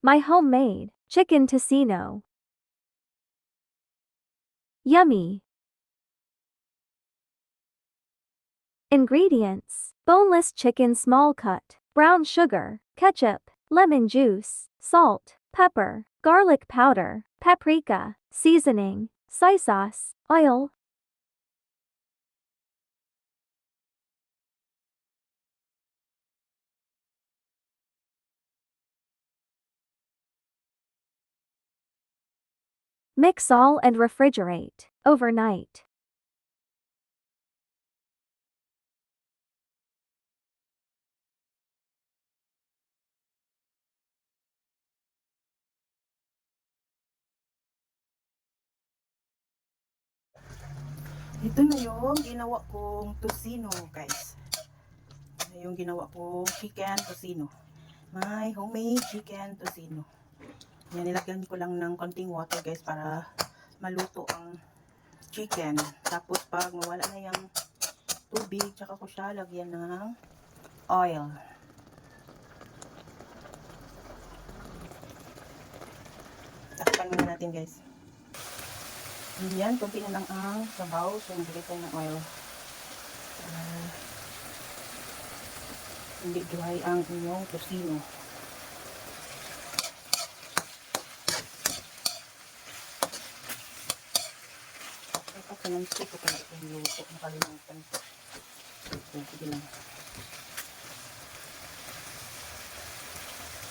My homemade chicken tocino. Yummy. Ingredients: boneless chicken small cut, brown sugar, ketchup, lemon juice, salt, pepper, garlic powder, paprika, seasoning, soy sauce, oil. Mix all and refrigerate overnight. Ito na yung ginawa kong tocino, guys. Ito na yung ginawa kong chicken tocino. My homemade chicken tocino. Yan, nilagyan ko lang ng konting water, guys, para maluto ang chicken. Tapos pag mawala na yung tubig, tsaka ko siya lagyan ng oil. Takpan muna natin, guys. Yan, kunti na lang ang sabaw. So, nagigit tayo ng oil. Hindi dry ang inyong tocino. Tapos, sinansi ko pala itong luto. Nakalimutan ko. Sige lang.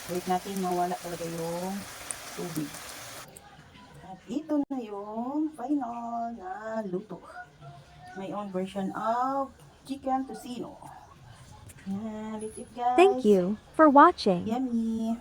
Wait natin mawala talaga yung tubig. At ito na yung final na luto. My own version of chicken tocino. Yan, that's it, guys. Thank you for watching. Yummy.